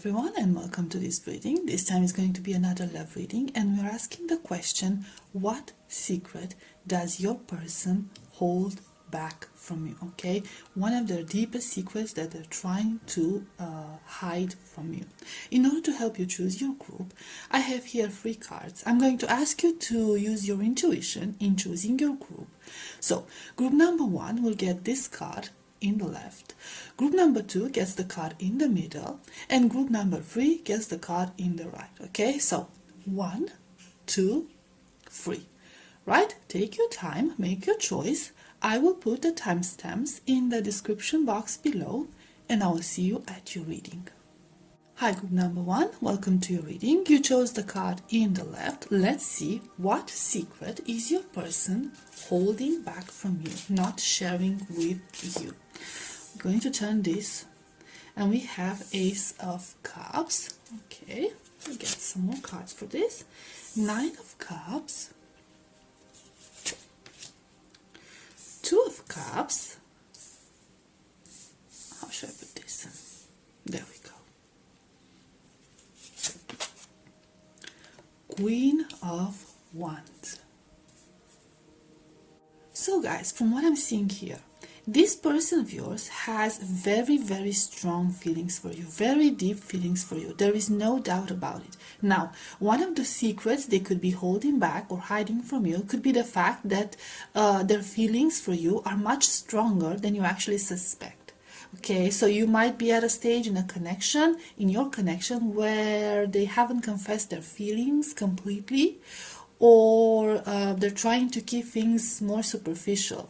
everyone, and welcome to this reading. This time is going to be another love reading, and we're asking the question, what secret does your person hold back from you? Okay, one of their deepest secrets that they're trying to hide from you. In order to help you choose your group, I have here 3 cards. I'm going to ask you to use your intuition in choosing your group. So group number 1 will get this card in the left, group number 2 gets the card in the middle, and group number 3 gets the card in the right. Okay, so 1, 2, 3. Right, take your time, make your choice. I will put the timestamps in the description box below, and I will see you at your reading. Hi, group number 1, welcome to your reading. You chose the card in the left. Let's see what secret is your person holding back from you, not sharing with you. I'm going to turn this, and we have Ace of Cups. Okay, we'll get some more cards for this. 9 of Cups, 2 of Cups. How should I put this? There we go. Queen of Wands. So guys, from what I'm seeing here, this person of yours has very, very strong feelings for you, very deep feelings for you. There is no doubt about it. Now, one of the secrets they could be holding back or hiding from you could be the fact that their feelings for you are much stronger than you actually suspect. Okay, so you might be at a stage in your connection, where they haven't confessed their feelings completely, or they're trying to keep things more superficial.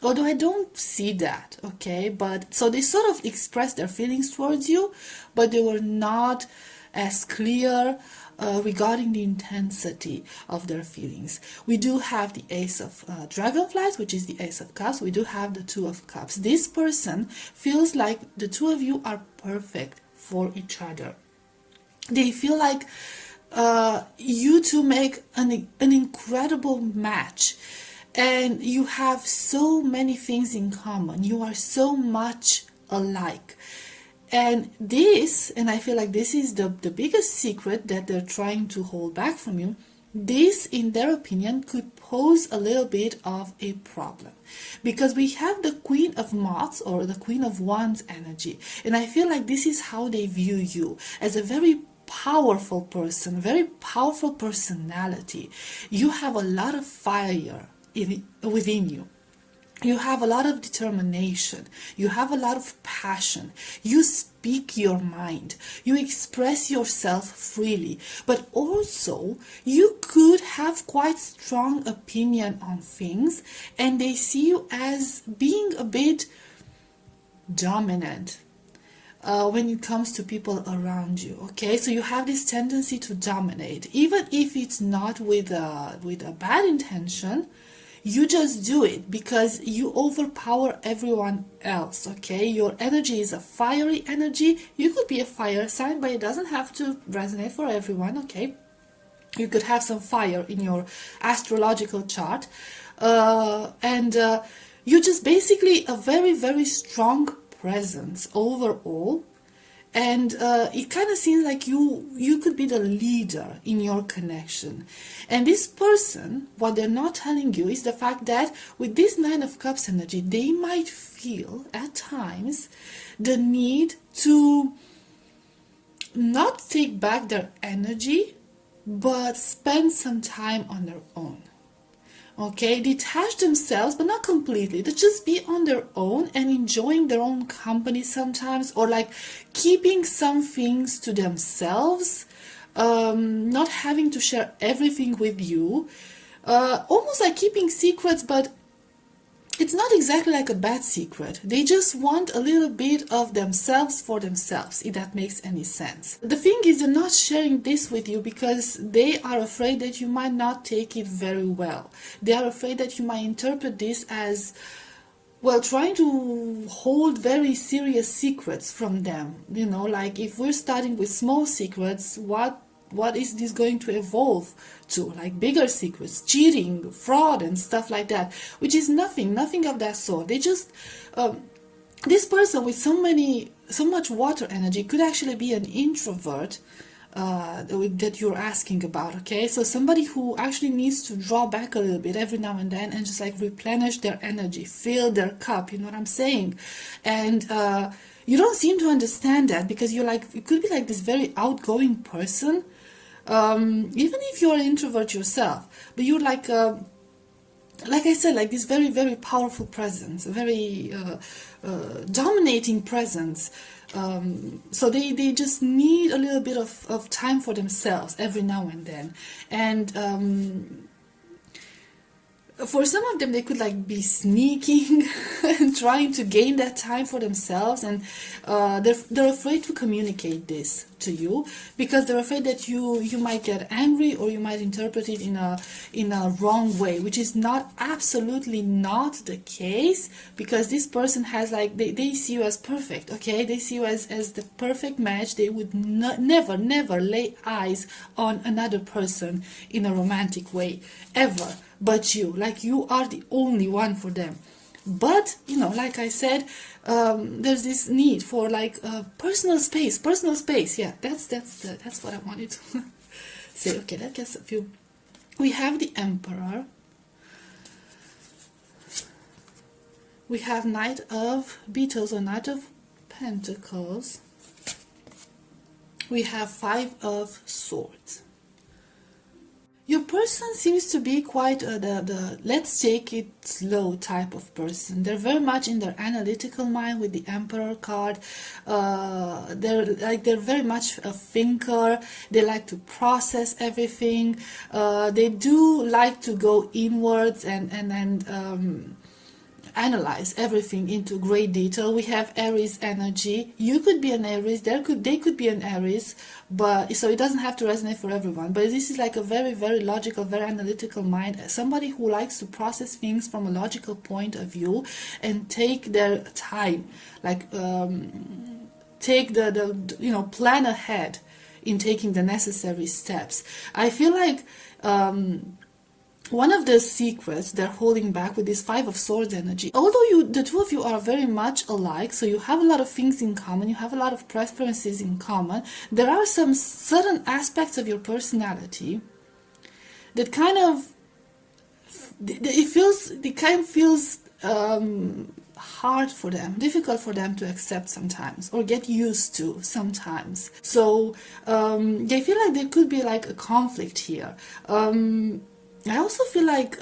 Although I don't see that, okay, but so they sort of expressed their feelings towards you, but they were not as clear regarding the intensity of their feelings. We do have the Ace of Dragonflies, which is the Ace of Cups. We do have the 2 of Cups. This person feels like the 2 of you are perfect for each other. They feel like you two make an incredible match, and you have so many things in common. You are so much alike. And I feel like this is the biggest secret that they're trying to hold back from you. This, in their opinion, could pose a little bit of a problem, because we have the Queen of Moths, or the Queen of Wands energy. And I feel like this is how they view you, as a very powerful person, very powerful personality. You have a lot of fire within you. You have a lot of determination. You have a lot of passion. You speak your mind. You express yourself freely. But also, you could have quite strong opinion on things, and they see you as being a bit dominant when it comes to people around you. Okay, so you have this tendency to dominate, even if it's not with a bad intention. You just do it because you overpower everyone else. Okay, your energy is a fiery energy. You could be a fire sign, but it doesn't have to resonate for everyone. Okay, you could have some fire in your astrological chart, and you're just basically a very, very strong presence overall. And it kind of seems like you could be the leader in your connection. And this person, what they're not telling you is the fact that with this 9 of Cups energy, they might feel at times the need to not take back their energy, but spend some time on their own. Okay, detach themselves, but not completely. They just be on their own and enjoying their own company sometimes, or like keeping some things to themselves, not having to share everything with you, almost like keeping secrets, but it's not exactly like a bad secret. They just want a little bit of themselves for themselves, if that makes any sense. The thing is, they're not sharing this with you because they are afraid that you might not take it very well. They are afraid that you might interpret this as, well, trying to hold very serious secrets from them. You know, like if we're starting with small secrets, what is this going to evolve to? Like bigger secrets, cheating, fraud, and stuff like that, which is nothing of that sort. They just this person with so many so much water energy could actually be an introvert that you're asking about, okay? So somebody who actually needs to draw back a little bit every now and then and just like replenish their energy, fill their cup, you know what I'm saying? And you don't seem to understand that, because you're like, you could be like this very outgoing person, even if you're an introvert yourself, but you're like I said, like this very, very powerful presence, a very dominating presence. So they just need a little bit of time for themselves every now and then. And for some of them, they could like be sneaking and trying to gain that time for themselves, and they're afraid to communicate this to you, because they're afraid that you might get angry, or you might interpret it in a wrong way, which is not, absolutely not the case, because this person has like, they see you as perfect, okay? They see you as the perfect match. They would never lay eyes on another person in a romantic way, ever, but you. Like, you are the only one for them. But, you know, like I said, there's this need for like personal space. Yeah, that's what I wanted to say. Okay, let's get a few. We have the Emperor. We have Knight of Beetles, or Knight of Pentacles. We have Five of Swords. Your person seems to be quite the let's take it slow type of person. They're very much in their analytical mind with the Emperor card. They're very much a thinker. They like to process everything. They do like to go inwards and analyze everything into great detail. We have Aries energy. You could be an Aries, they could be an Aries, but so it doesn't have to resonate for everyone. But this is like a very, very logical, very analytical mind, somebody who likes to process things from a logical point of view and take their time, like take the plan ahead in taking the necessary steps. I feel like one of the secrets they're holding back with this Five of Swords energy, although the two of you are very much alike, so you have a lot of things in common, you have a lot of preferences in common, there are some certain aspects of your personality that kind of feels hard for them, difficult for them to accept sometimes, or get used to sometimes. So they feel like there could be like a conflict here. I also feel like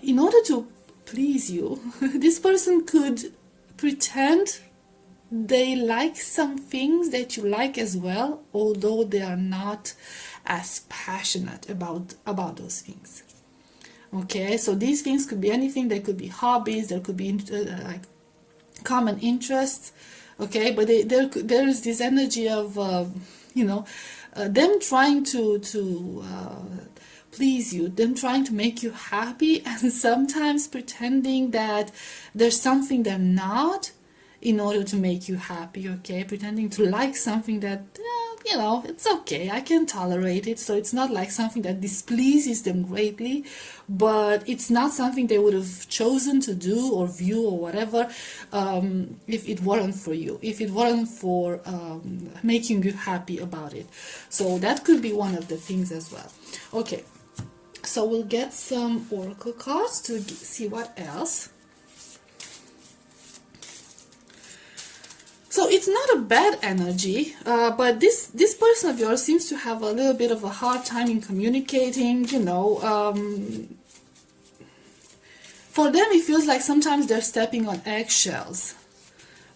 in order to please you, this person could pretend they like some things that you like as well, although they are not as passionate about those things. Okay, so these things could be anything. They could be hobbies, there could be like common interests. Okay, but there is this energy of them trying to please you, them trying to make you happy, and sometimes pretending that there's something they're not in order to make you happy. Okay, pretending to like something that it's okay, I can tolerate it, so it's not like something that displeases them greatly, but it's not something they would have chosen to do or view or whatever if it weren't for you, if it weren't for making you happy about it. So that could be one of the things as well. Okay, so we'll get some oracle cards to see what else. So it's not a bad energy, but this person of yours seems to have a little bit of a hard time in communicating, For them, it feels like sometimes they're stepping on eggshells,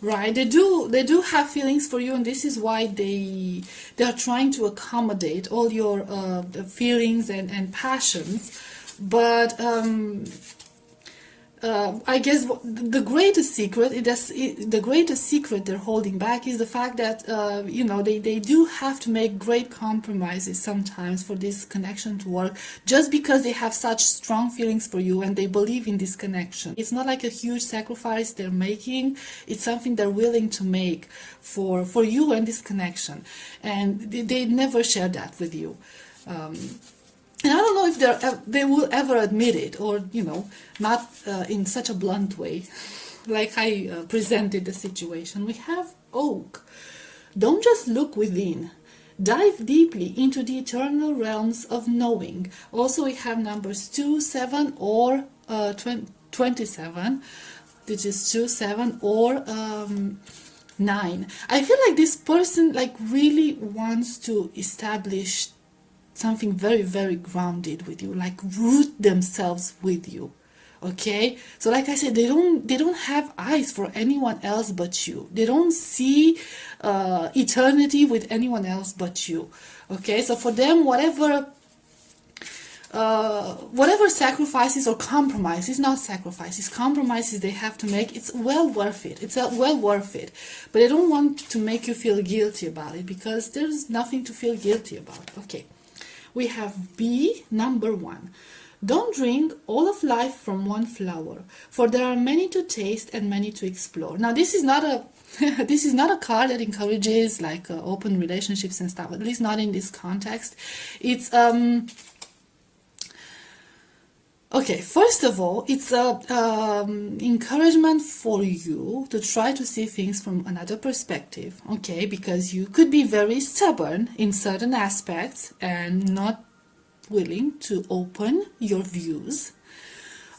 right? They do have feelings for you, and this is why they are trying to accommodate all your feelings and passions, but I guess the greatest secret they're holding back is the fact that they do have to make great compromises sometimes for this connection to work, just because they have such strong feelings for you and they believe in this connection. It's not like a huge sacrifice they're making, it's something they're willing to make for you and this connection, and they never share that with you. And I don't know if they will ever admit it, or not in such a blunt way. like I presented the situation. We have oak. Don't just look within. Dive deeply into the eternal realms of knowing. Also, we have numbers 2, 7, or 27, which is 2, 7, or 9. I feel like this person like really wants to establish something very, very grounded with you, like root themselves with you. Okay, so like I said, they don't have eyes for anyone else but you. They don't see eternity with anyone else but you. Okay, so for them, whatever sacrifices or compromises, not sacrifices, compromises they have to make, it's well worth it. It's well worth it. But they don't want to make you feel guilty about it, because there's nothing to feel guilty about. Okay, we have B, number 1. Don't drink all of life from one flower, for there are many to taste and many to explore. Now, this is not a this is not a card that encourages like open relationships and stuff. At least not in this context. It's okay. First of all, it's a encouragement for you to try to see things from another perspective. Okay, because you could be very stubborn in certain aspects and not willing to open your views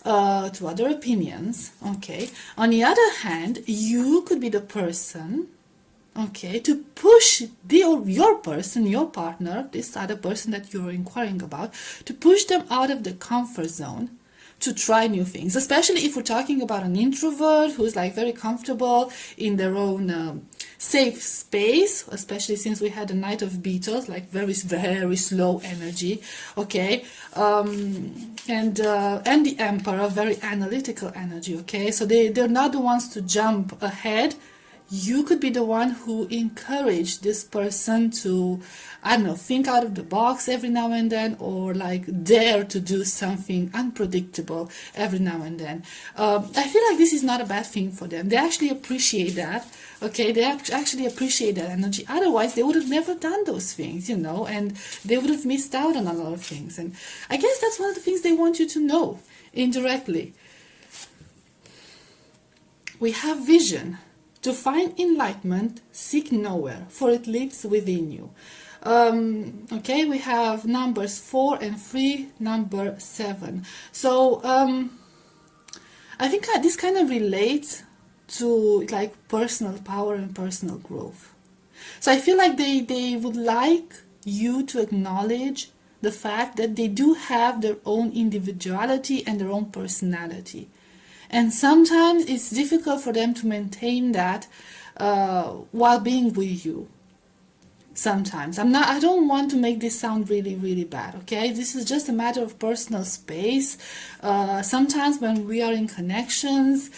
to other opinions. Okay, on the other hand, you could be the person, okay, to push your person, your partner, this other person that you're inquiring about, to push them out of the comfort zone, to try new things. Especially if we're talking about an introvert who's like very comfortable in their own safe space, especially since we had a night of Beatles, like very, very slow energy. Okay, and the Emperor, very analytical energy. Okay, so they're not the ones to jump ahead. You could be the one who encourage this person to, I don't know, think out of the box every now and then, or like dare to do something unpredictable every now and then. I feel like this is not a bad thing for them. They actually appreciate that. Okay, they actually appreciate that energy. Otherwise, they would have never done those things, you know, and they would have missed out on a lot of things. And I guess that's one of the things they want you to know indirectly. We have vision. To find enlightenment, seek nowhere, for it lives within you. Okay, we have numbers 4 and 3, number 7. So I think this kind of relates to like personal power and personal growth. So I feel like they would like you to acknowledge the fact that they do have their own individuality and their own personality. And sometimes it's difficult for them to maintain that while being with you. Sometimes I don't want to make this sound really, really bad. Okay, this is just a matter of personal space. Sometimes when we are in connections,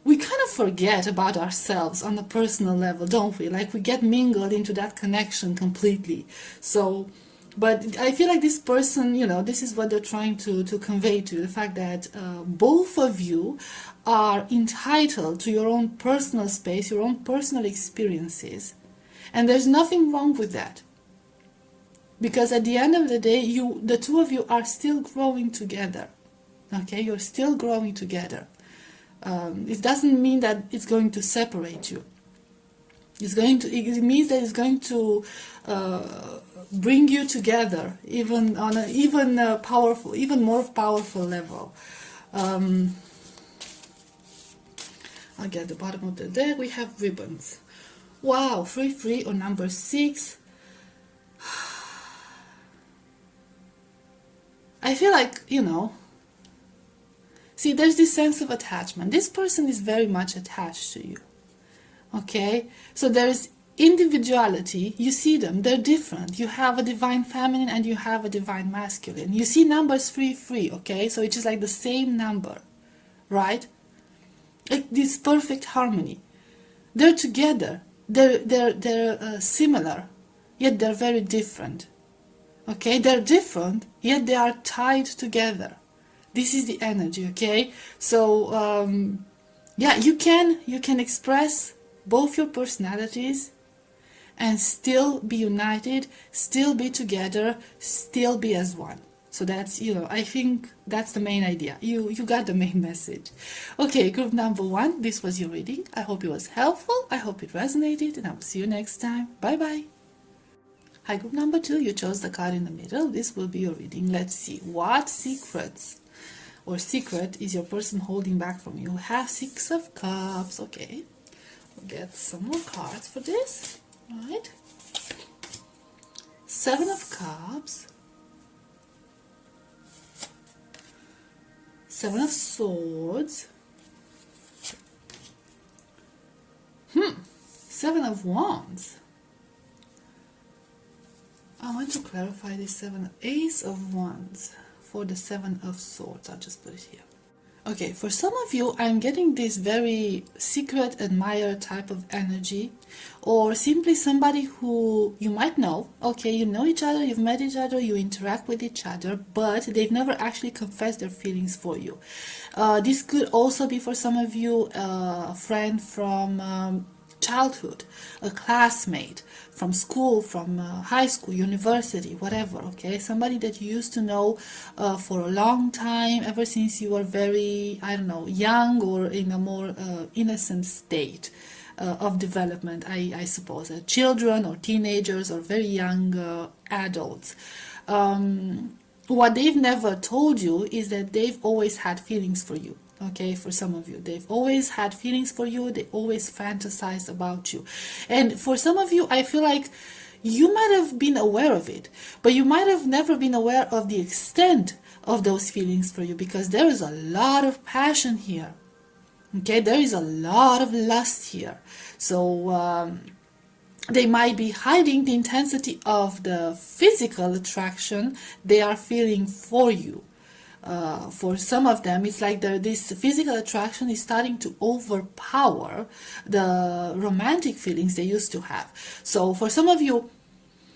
we kind of forget about ourselves on a personal level, don't we? Like we get mingled into that connection completely. So. But I feel like this person, you know, this is what they're trying to convey to you, the fact that both of you are entitled to your own personal space, your own personal experiences. And there's nothing wrong with that. Because at the end of the day, the two of you are still growing together. Okay, you're still growing together. It doesn't mean that it's going to separate you. It means that it's going to bring you together, even on an even more powerful level. I'll get the bottom of the deck. We have ribbons. Wow, 3-3 or number 6. I feel like, you know, see, there's this sense of attachment. This person is very much attached to you. Okay, so there's individuality. You see them, they're different. You have a divine feminine and you have a divine masculine. You see numbers 3-3, okay, so it's just like the same number, right? Like this perfect harmony. They're together. They're similar, yet they're very different. Okay, they're different, yet they are tied together. This is the energy. Okay, so yeah, you can express both your personalities and still be united, still be together, still be as one. So that's, I think that's the main idea. You got the main message. Okay, group number 1, this was your reading. I hope it was helpful. I hope it resonated, and I'll see you next time. Bye bye. Hi, group number 2, you chose the card in the middle. This will be your reading. Let's see what secrets or secret is your person holding back from you. Have 6 of Cups. Okay, we'll get some more cards for this. Right, 7 of Cups, 7 of Swords, 7 of Wands. I want to clarify this 7, Ace of Wands for the 7 of Swords. I'll just put it here. Okay, for some of you, I'm getting this very secret admirer type of energy, or simply somebody who you might know. Okay, you know each other, you've met each other, you interact with each other, but they've never actually confessed their feelings for you. This could also be for some of you a friend from childhood, a classmate from school, from high school, university, whatever. Okay, somebody that you used to know for a long time, ever since you were very, I don't know, young or in a more innocent state of development, I suppose, children or teenagers or very young adults. What they've never told you is that they've always had feelings for you. Okay, for some of you, they've always had feelings for you. They always fantasized about you. And for some of you, I feel like you might have been aware of it, but you might have never been aware of the extent of those feelings for you, because there is a lot of passion here. Okay, there is a lot of lust here. So they might be hiding the intensity of the physical attraction they are feeling for you. For some of them, it's like this physical attraction is starting to overpower the romantic feelings they used to have. So for some of you,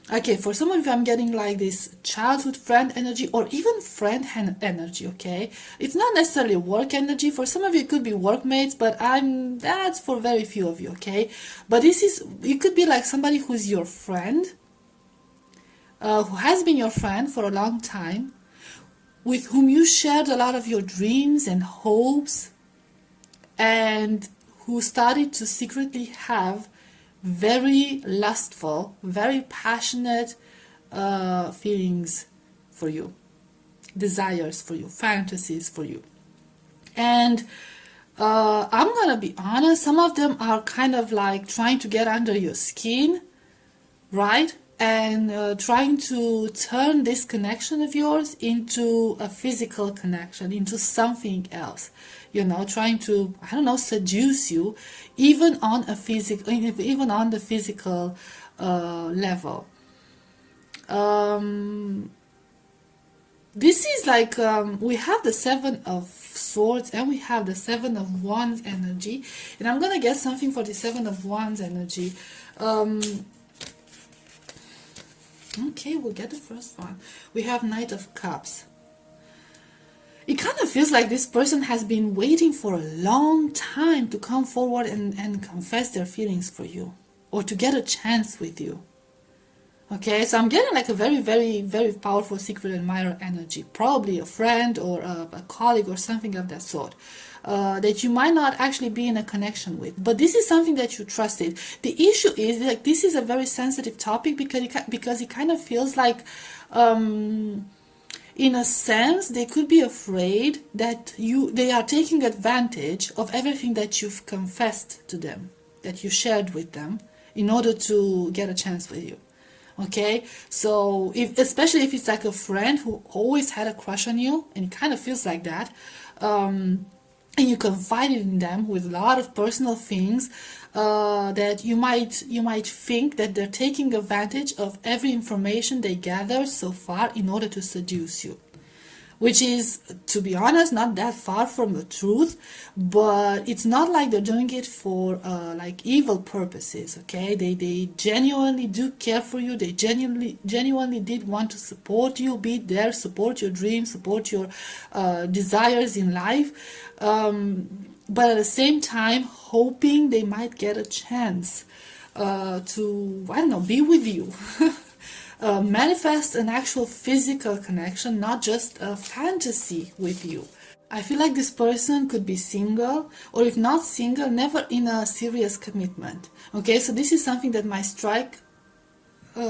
I'm getting like this childhood friend energy, or even friend energy. Okay, it's not necessarily work energy. For some of you, it could be workmates, but that's for very few of you. Okay, but it could be like somebody who's your friend, who has been your friend for a long time, with whom you shared a lot of your dreams and hopes, and who started to secretly have very lustful, very passionate feelings for you, desires for you, fantasies for you. And I'm gonna be honest, some of them are kind of like trying to get under your skin, right? And trying to turn this connection of yours into a physical connection, into something else, trying to, I don't know, seduce you, even on the physical level. This is like, we have the 7 of Swords and we have the 7 of Wands energy, and I'm gonna get something for the 7 of Wands energy. Okay, we'll get the first one. We have Knight of Cups. It kind of feels like this person has been waiting for a long time to come forward and confess their feelings for you, or to get a chance with you. Okay, so I'm getting like a very, very, very powerful secret admirer energy. Probably a friend or a colleague or something of that sort. That you might not actually be in a connection with, but this is something that you trusted. The issue is like this is a very sensitive topic, because it kind of feels like, in a sense, they could be afraid that they are taking advantage of everything that you've confessed to them, that you shared with them, in order to get a chance with you. Okay, so especially if it's like a friend who always had a crush on you, and it kind of feels like that. And you confided in them with a lot of personal things, that you might think that they're taking advantage of every information they gathered so far in order to seduce you, which is, to be honest, not that far from the truth. But it's not like they're doing it for like evil purposes. Okay, they genuinely do care for you. They genuinely did want to support you, be there, support your dreams, support your desires in life, but at the same time hoping they might get a chance to, I don't know, be with you. manifest an actual physical connection, not just a fantasy with you. I feel like this person could be single, or if not single, never in a serious commitment. Okay, so this is something that might strike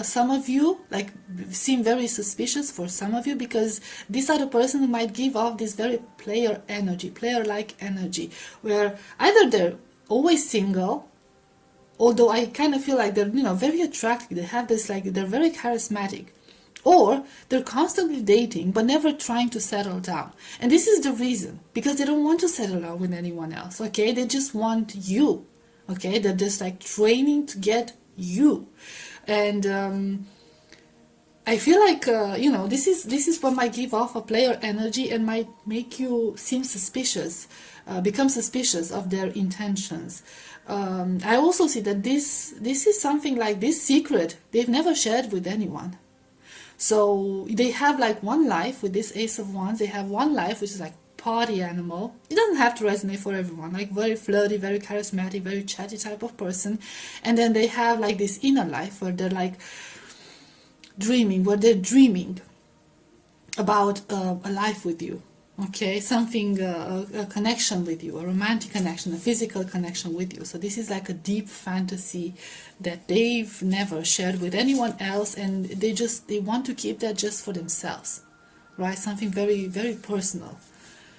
some of you, like seem very suspicious for some of you, because these are the person who might give off this very player energy, player-like energy, where either they're always single, although I kind of feel like they're, you know, very attractive, they have this, like, they're very charismatic, or they're constantly dating but never trying to settle down. And this is the reason, because they don't want to settle down with anyone else. Okay, they just want you. Okay, they're just like training to get you. And I feel like you know, this is what might give off a player energy and might make you seem suspicious, become suspicious of their intentions. I also see that this is something like this secret they've never shared with anyone. So they have like one life with this Ace of Wands. They have one life which is like party animal. It doesn't have to resonate for everyone, like very flirty, very charismatic, very chatty type of person. And then they have like this inner life where they're like dreaming, where they're dreaming about a life with you. Okay, something, a connection with you, a romantic connection, a physical connection with you. So this is like a deep fantasy that they've never shared with anyone else, and they want to keep that just for themselves, right? Something very, very personal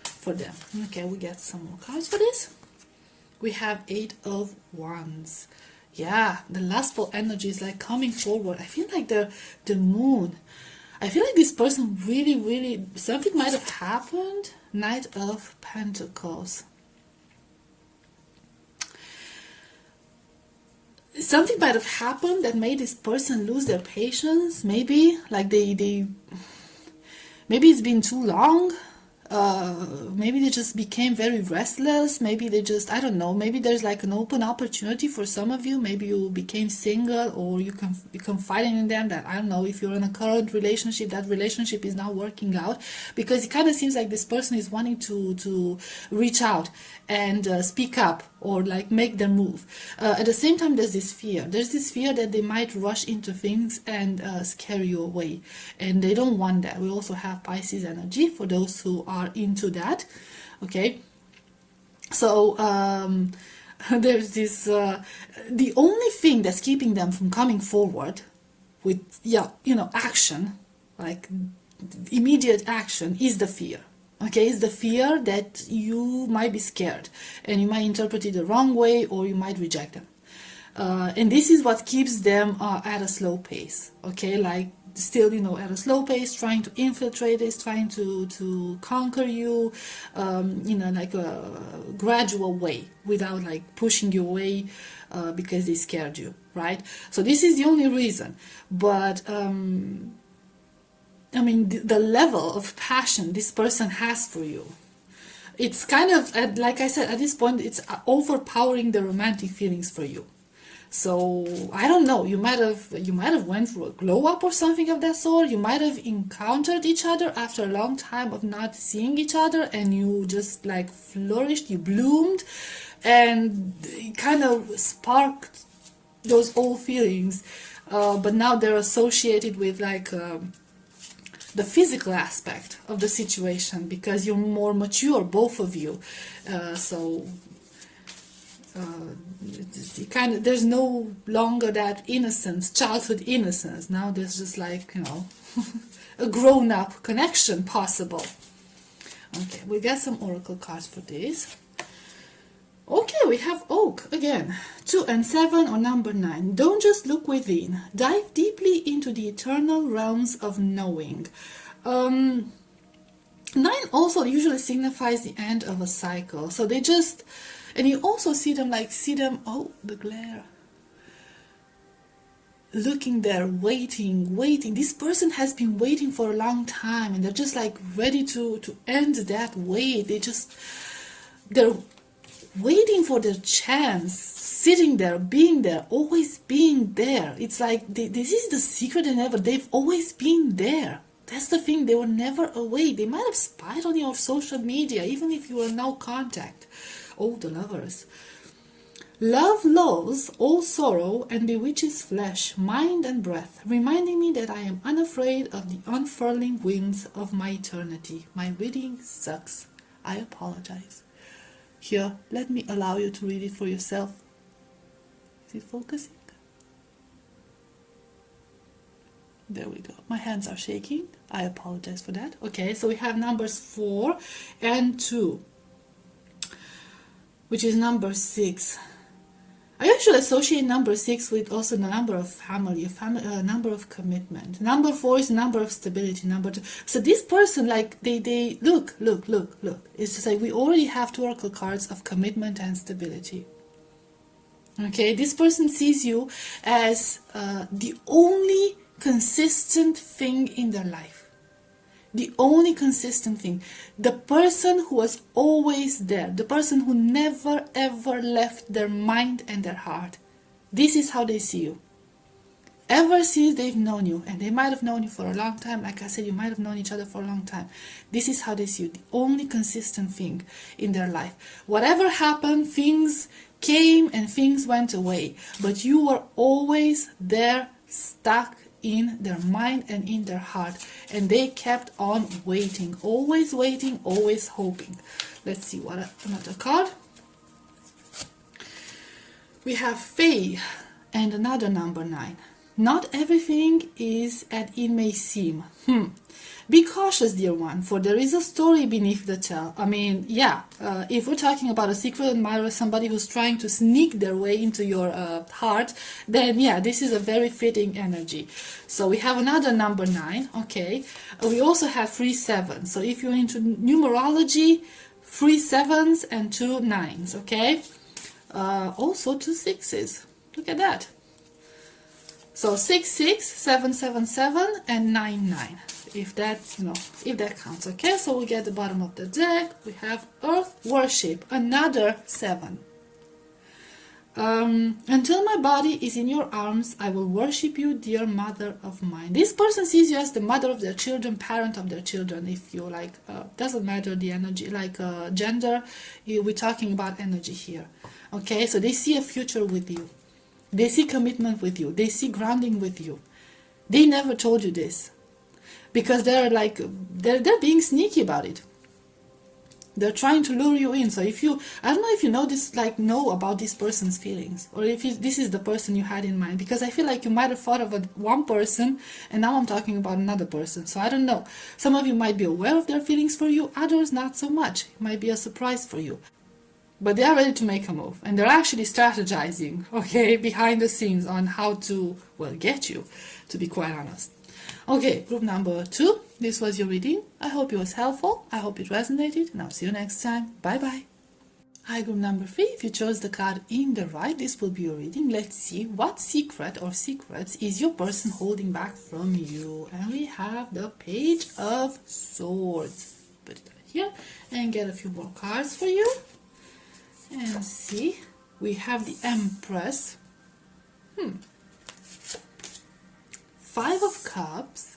for them. Okay, we get some more cards for this. We have 8 of Wands. Yeah, the lustful energy is like coming forward. I feel like the moon. I feel like this person really, something might have happened. Knight of Pentacles. Something might have happened that made this person lose their patience. Maybe, like maybe it's been too long. Maybe they just became very restless. Maybe they just, I don't know, maybe there's like an open opportunity for some of you. Maybe you became single, or you confiding in them that, I don't know, if you're in a current relationship, that relationship is not working out, because it kind of seems like this person is wanting to reach out and speak up, or like make their move. At the same time, there's this fear that they might rush into things and scare you away, and they don't want that. We also have Pisces energy for those who are into that. Okay, so there's this the only thing that's keeping them from coming forward with action, like immediate action, is the fear. Okay, it's the fear that you might be scared and you might interpret it the wrong way, or you might reject them. And this is what keeps them at a slow pace. Okay, like still, at a slow pace, trying to infiltrate this, trying to conquer you, like a gradual way, without like pushing you away because they scared you, right? So this is the only reason. But the level of passion this person has for you, it's kind of, like I said, at this point, it's overpowering the romantic feelings for you. So I don't know, you might have went through a glow up or something of that sort. You might have encountered each other after a long time of not seeing each other, and you just like flourished, you bloomed, and it kind of sparked those old feelings, but now they're associated with like the physical aspect of the situation, because you're more mature, both of you. There's no longer that innocence, childhood innocence. Now there's just like, a grown-up connection possible. Okay, we got some oracle cards for this. Okay, we have Oak again. 2 and 7, or number 9. Don't just look within. Dive deeply into the eternal realms of knowing. 9 also usually signifies the end of a cycle. So they just, and you also see them, oh, the glare. Looking there, waiting. This person has been waiting for a long time, and they're just like ready to end that wait. They're waiting for their chance, sitting there, being there, always being there. It's like this is the secret they've always been there. That's the thing, they were never away. They might have spied on your social media, even if you were no contact. Oh, the Lovers. Love lulls all sorrow and bewitches flesh, mind and breath, reminding me that I am unafraid of the unfurling wings of my eternity. My reading sucks. I apologize. Here, let me allow you to read it for yourself. Is it focusing? There we go. My hands are shaking. I apologize for that. Okay, so we have numbers 4 and 2, which is number 6. I actually associate number 6 with also the number of family, number of commitment. Number 4 is number of stability. Number 2. So this person, like, they look. It's just like we already have 2 oracle cards of commitment and stability. Okay, this person sees you as the only consistent thing in their life. The only consistent thing. The person who was always there. The person who never ever left their mind and their heart. This is how they see you. Ever since they've known you, and they might have known you for a long time, like I said, you might have known each other for a long time. This is how they see you. The only consistent thing in their life. Whatever happened, things came and things went away. But you were always there, stuck in their mind and in their heart, and they kept on waiting, always hoping. Let's see what another card. We have Faith and another number 9. Not everything is as it may seem. Be cautious, dear one, for there is a story beneath the tale. I mean, yeah, if we're talking about a secret admirer, somebody who's trying to sneak their way into your heart, then yeah, this is a very fitting energy. So we have another number 9, okay. We also have 3 7s. So if you're into numerology, 3 7s and 2 9s, okay. Also 2 6s. Look at that. So 6 6, 7 7 7, and 9 9. If that, if that counts, okay. So we get the bottom of the deck. We have Earth Worship, another 7. Until my body is in your arms, I will worship you, dear mother of mine. This person sees you as the mother of their children, parent of their children. If you like, doesn't matter the energy, like gender. We're talking about energy here, okay. So they see a future with you. They see commitment with you. They see grounding with you. They never told you this because they're like they're being sneaky about it. They're trying to lure you in. So if you, I don't know if you know this, like know about this person's feelings, or if this is the person you had in mind, because I feel like you might have thought of one person and now I'm talking about another person. So I don't know. Some of you might be aware of their feelings for you, others not so much. It might be a surprise for you. But they are ready to make a move, and they're actually strategizing, okay, behind the scenes on how to, well, get you, to be quite honest. Okay, group number 2, this was your reading. I hope it was helpful, I hope it resonated, and I'll see you next time. Bye bye. Hi, group number 3, if you chose the card in the right, this will be your reading. Let's see what secret or secrets is your person holding back from you. And we have the Page of Swords. Put it here and get a few more cards for you. And see, we have the Empress, 5 of Cups,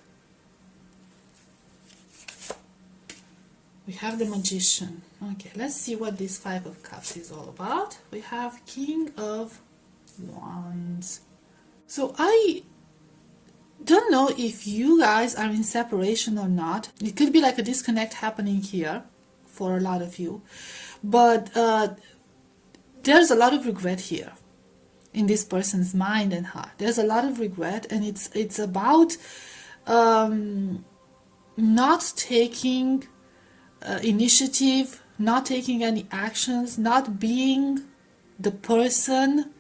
we have the Magician. Okay, let's see what this 5 of Cups is all about. We have King of Wands. So I don't know if you guys are in separation or not. It could be like a disconnect happening here for a lot of you, but there's a lot of regret here in this person's mind and heart. There's a lot of regret, and it's about not taking initiative, not taking any actions, not being the person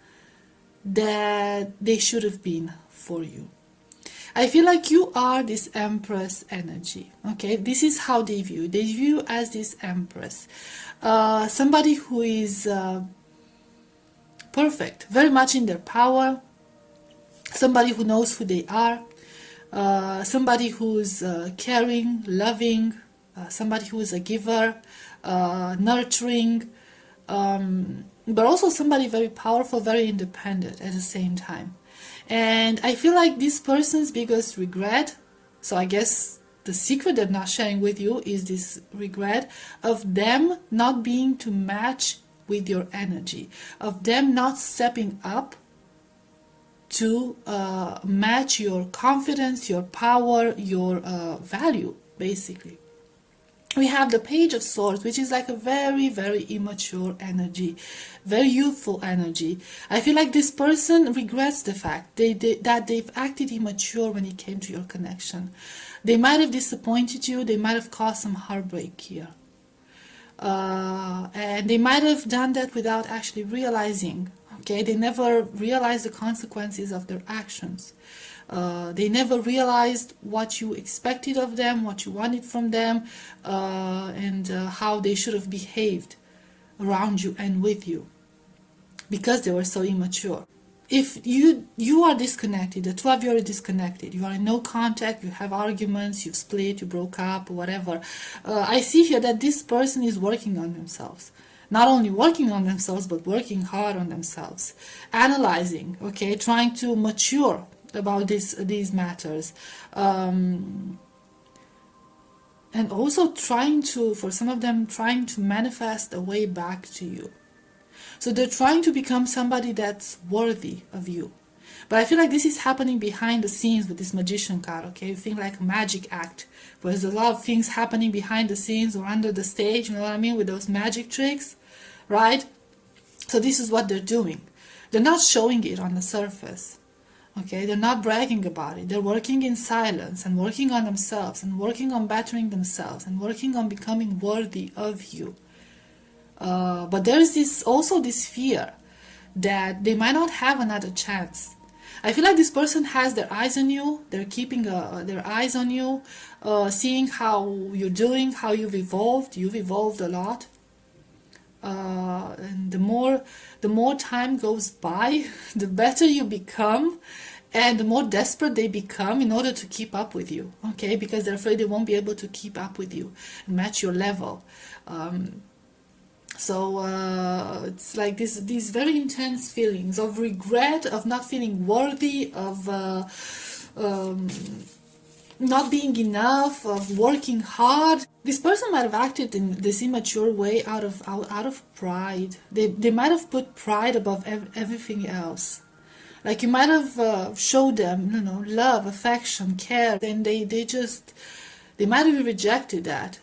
that they should have been for you. I feel like you are this Empress energy, okay? This is how they view you. They view you as this Empress. Somebody who is perfect, very much in their power, somebody who knows who they are, somebody who's caring, loving, somebody who is a giver, nurturing, but also somebody very powerful, very independent at the same time. And I feel like this person's biggest regret, so I guess the secret they're not sharing with you is this regret of them not being to match with your energy, of them not stepping up to match your confidence, your power, your value, basically. We have the Page of Swords, which is like a very, very immature energy, very youthful energy. I feel like this person regrets the fact that they've acted immature when it came to your connection. They might have disappointed you, they might have caused some heartbreak here. And they might have done that without actually realizing. Okay, they never realized the consequences of their actions. They never realized what you expected of them, what you wanted from them, and how they should have behaved around you and with you, because they were so immature. If you are disconnected, the two of you are disconnected, you are in no contact, you have arguments, you've split, you broke up, whatever, I see here that this person is working on themselves. Not only working on themselves, but working hard on themselves, analyzing, okay, trying to mature about these matters, and also trying to, for some of them, trying to manifest a way back to you. So they're trying to become somebody that's worthy of you. But I feel like this is happening behind the scenes with this Magician card, okay? You think like a magic act, where there's a lot of things happening behind the scenes or under the stage, you know what I mean, with those magic tricks, right? So this is what they're doing. They're not showing it on the surface, okay? They're not bragging about it. They're working in silence and working on themselves and working on bettering themselves and working on becoming worthy of you. But there's also this fear that they might not have another chance. I feel like this person has their eyes on you. They're keeping their eyes on you, seeing how you're doing, how you've evolved. You've evolved a lot. And the more time goes by, the better you become, and the more desperate they become in order to keep up with you, okay? Because they're afraid they won't be able to keep up with you and match your level. So it's like these very intense feelings of regret, of not feeling worthy, of not being enough, of working hard. This person might have acted in this immature way out of pride. They might have put pride above everything else. Like you might have showed them, you know, love, affection, care, and they might have rejected that.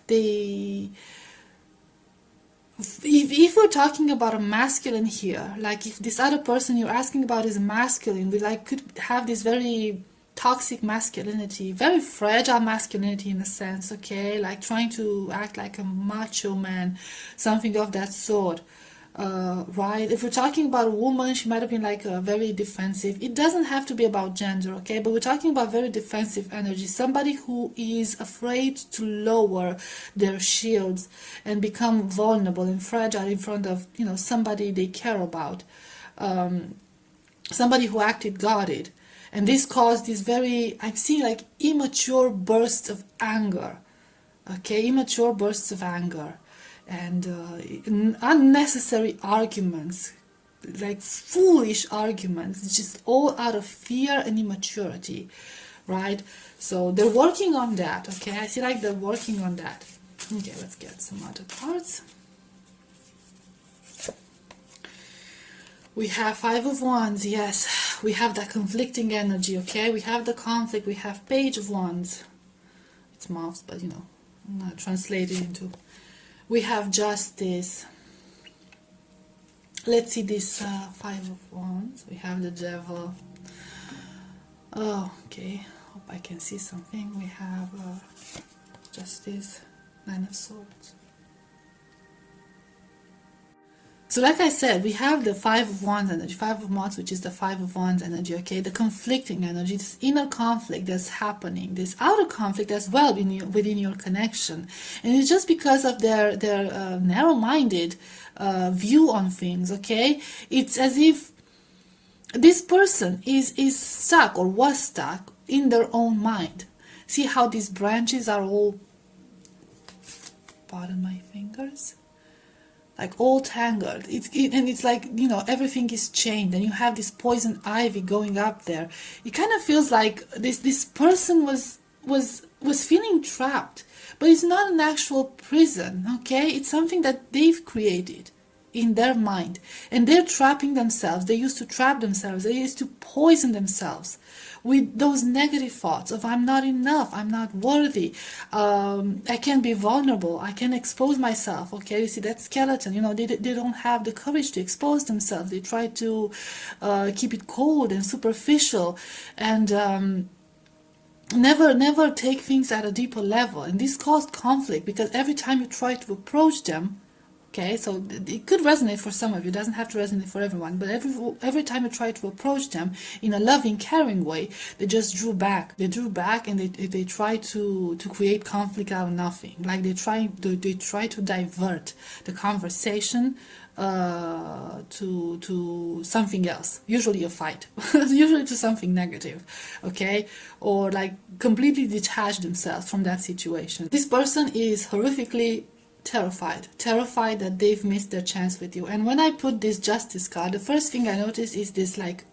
If we're talking about a masculine here, like if this other person you're asking about is a masculine, we like could have this very toxic masculinity, very fragile masculinity in a sense, okay, like trying to act like a macho man, something of that sort, right? If we're talking about a woman, she might have been like very defensive. It doesn't have to be about gender, okay, but we're talking about very defensive energy, somebody who is afraid to lower their shields and become vulnerable and fragile in front of, you know, somebody they care about, somebody who acted guarded. And this caused this very, I'm seeing like immature bursts of anger, okay, immature bursts of anger, and unnecessary arguments, like foolish arguments, just all out of fear and immaturity, right? So they're working on that, okay? I see like they're working on that. Okay, let's get some other cards. We have Five of Wands, yes. We have that conflicting energy, okay? We have the conflict, we have Page of Wands. It's mouths, but you know, I'm not translated into. We have Justice. Let's see this Five of Wands. We have the Devil. Oh, okay. Hope I can see something. We have Justice, Nine of Swords. So like I said, we have the Five of Wands energy, Five of Wands, which is the Five of Wands energy, okay? The conflicting energy, this inner conflict that's happening, this outer conflict as well within your connection. And it's just because of their narrow-minded view on things, okay? It's as if this person is stuck or was stuck in their own mind. See how these branches are all, pardon my fingers, like all tangled. And it's like, you know, everything is chained, and you have this poison ivy going up there. It kind of feels like this person was feeling trapped, but it's not an actual prison, okay? It's something that they've created in their mind, and they're trapping themselves. They used to trap themselves. They used to poison themselves with those negative thoughts of I'm not enough, I'm not worthy, I can't be vulnerable, I can expose myself. Okay, you see that skeleton, they don't have the courage to expose themselves. They try to keep it cold and superficial, and never take things at a deeper level. And this caused conflict, because every time you try to approach them, okay, so it could resonate for some of you, it doesn't have to resonate for everyone, but every time you try to approach them in a loving, caring way, they just drew back. They drew back, and they try to create conflict out of nothing. Like they try to divert the conversation to something else, usually a fight, usually to something negative, okay, or like completely detach themselves from that situation. This person is horrifically terrified that they've missed their chance with you. And when I put this justice card, the first thing I notice is this like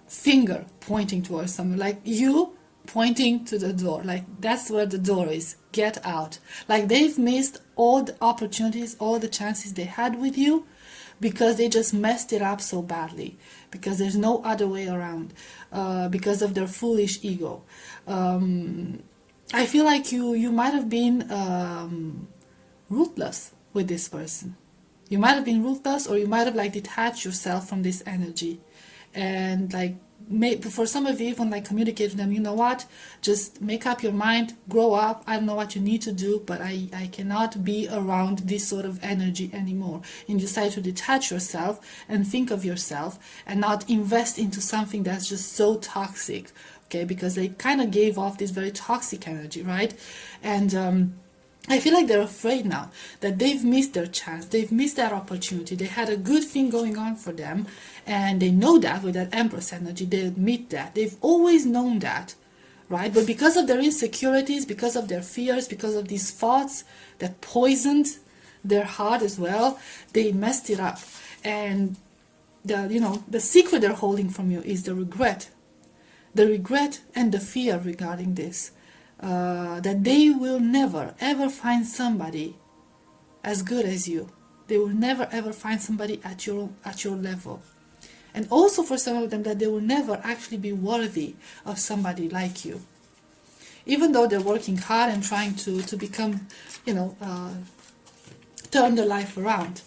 finger pointing towards someone, like you pointing to the door, like that's where the door is, get out. Like they've missed all the opportunities, all the chances they had with you, because they just messed it up so badly, because there's no other way around, because of their foolish ego. I feel like you might have been ruthless with this person. You might have been ruthless, or you might have like detached yourself from this energy, and like for some of you even like communicate with them, you know what, just make up your mind, grow up, I don't know what you need to do, but I cannot be around this sort of energy anymore. And you decide to detach yourself and think of yourself, and not invest into something that's just so toxic, okay, because they kind of gave off this very toxic energy, right? And I feel like they're afraid now that they've missed their chance, they've missed that opportunity. They had a good thing going on for them, and they know that with that Empress energy. They admit that. They've always known that, right? But because of their insecurities, because of their fears, because of these thoughts that poisoned their heart as well, they messed it up. And the secret they're holding from you is the regret and the fear regarding this. That they will never ever find somebody as good as you. They will never ever find somebody at your level. And also for some of them, that they will never actually be worthy of somebody like you. Even though they're working hard and trying to become, turn their life around,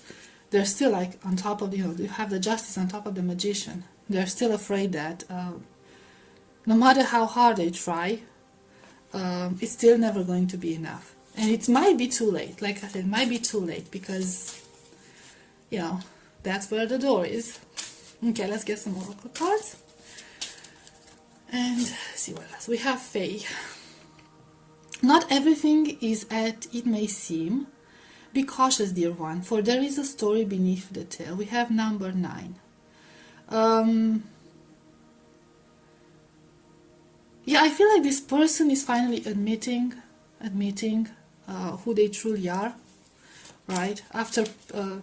they're still like on top of, you have the Justice on top of the Magician. They're still afraid that no matter how hard they try, it's still never going to be enough. And it might be too late. Like I said, it might be too late, because that's where the door is. Okay, let's get some oracle cards and see what else. We have Fae. Not everything is as it may seem. Be cautious, dear one, for there is a story beneath the tale. We have number 9. Yeah, I feel like this person is finally admitting who they truly are, right? After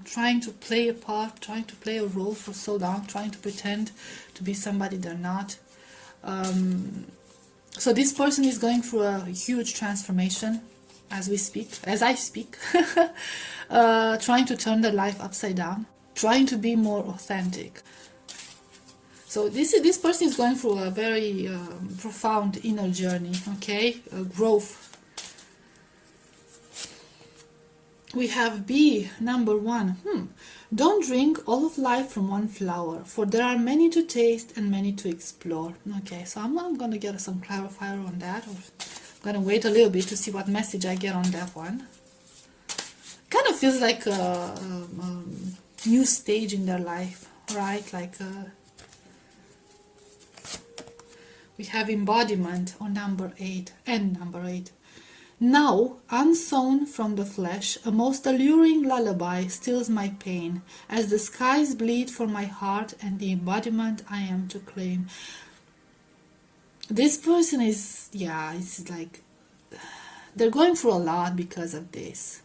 trying to play a part, trying to play a role for so long, trying to pretend to be somebody they're not. So this person is going through a huge transformation as I speak, trying to turn their life upside down, trying to be more authentic. So this person is going through a very profound inner journey, okay? Growth. We have B, number 1. Don't drink all of life from one flower, for there are many to taste and many to explore. Okay, so I'm going to get some clarifier on that. I'm going to wait a little bit to see what message I get on that one. Kind of feels like a new stage in their life, right? Like we have embodiment on number 8 and number 8. Now, unsown from the flesh, a most alluring lullaby stills my pain, as the skies bleed for my heart and the embodiment I am to claim. This person is, it's like, they're going through a lot because of this.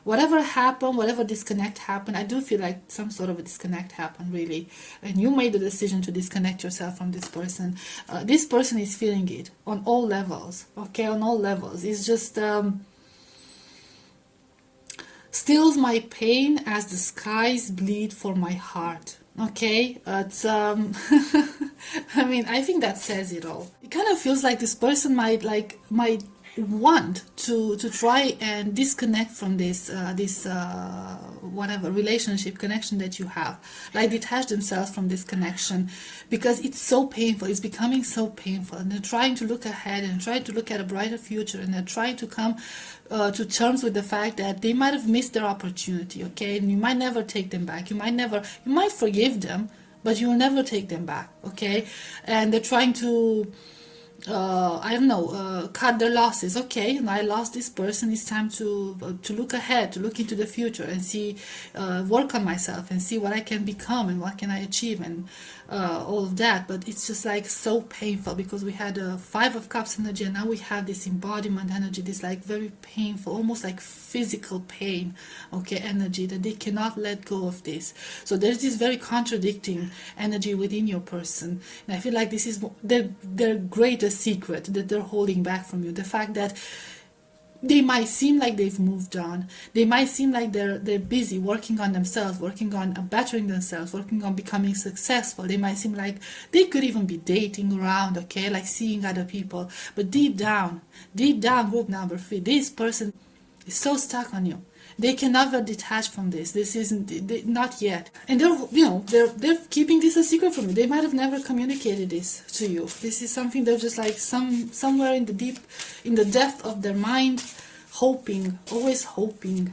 Whatever happened, whatever disconnect happened, I do feel like some sort of a disconnect happened, really. And you made the decision to disconnect yourself from this person. This person is feeling it on all levels, okay, on all levels. It's just, stills my pain as the skies bleed for my heart. Okay, it's I mean, I think that says it all. It kind of feels like this person might want to try and disconnect from this whatever relationship connection that you have, like detach themselves from this connection, because it's so painful, it's becoming so painful, and they're trying to look ahead and trying to look at a brighter future, and they're trying to come to terms with the fact that they might have missed their opportunity. Okay, and you might never take them back, you might forgive them, but you will never take them back. Okay, and they're trying to I don't know, cut their losses. Okay, and I lost this person. It's time to look ahead, to look into the future, and see, work on myself, and see what I can become and what can I achieve, and all of that. But it's just like so painful, because we had a Five of Cups energy, and now we have this embodiment energy, this like very painful, almost like physical pain, okay, energy, that they cannot let go of this. So there's this very contradicting energy within your person, and I feel like this is their greatest secret that they're holding back from you. The fact that they might seem like they've moved on, they might seem like they're busy working on themselves, working on bettering themselves, working on becoming successful, they might seem like they could even be dating around, okay, like seeing other people, but deep down, group number 3, this person is so stuck on you. They can never detach from this. This isn't, not yet. And they're keeping this a secret from you. They might have never communicated this to you. This is something they're just like somewhere in the depth of their mind, hoping, always hoping.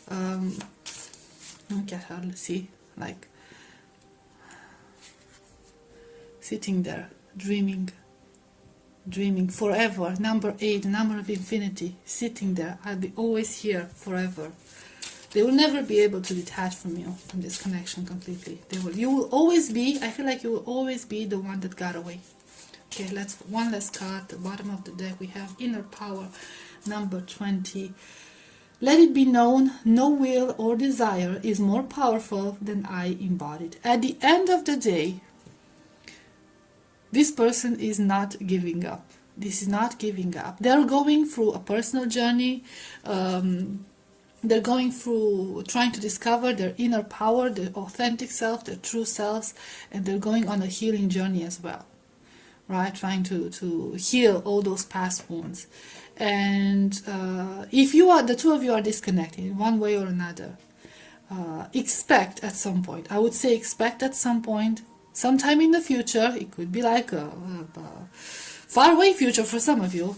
Look at her, see, like sitting there, dreaming forever. Number 8, the number of infinity, sitting there. I'll be always here forever. They will never be able to detach from you, from this connection completely. You will always be, I feel like you will always be the one that got away. Okay, one last card. At the bottom of the deck we have inner power, number 20. Let it be known, no will or desire is more powerful than I embodied. At the end of the day, this person is not giving up. This is not giving up. They're going through a personal journey. They're going through trying to discover their inner power, their authentic self, their true selves, and they're going on a healing journey as well, right? Trying to heal all those past wounds. And if the two of you are disconnected in one way or another, expect at some point, I would say expect at some point, sometime in the future, it could be like a far away future for some of you,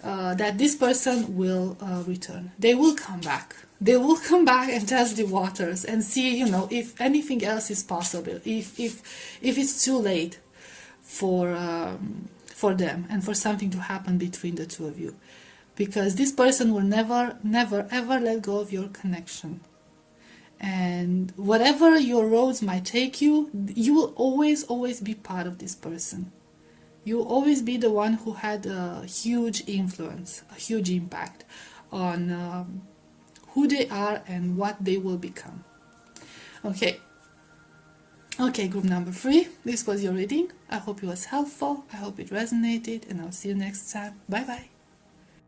that this person will return. They will come back. They will come back and test the waters and see, if anything else is possible, if it's too late for them and for something to happen between the two of you. Because this person will never, never, ever let go of your connection. And whatever your roads might take you, you will always, always be part of this person. You will always be the one who had a huge influence, a huge impact on who they are and what they will become. Okay, group number 3, this was your reading. I hope it was helpful, I hope it resonated, and I'll see you next time. Bye bye.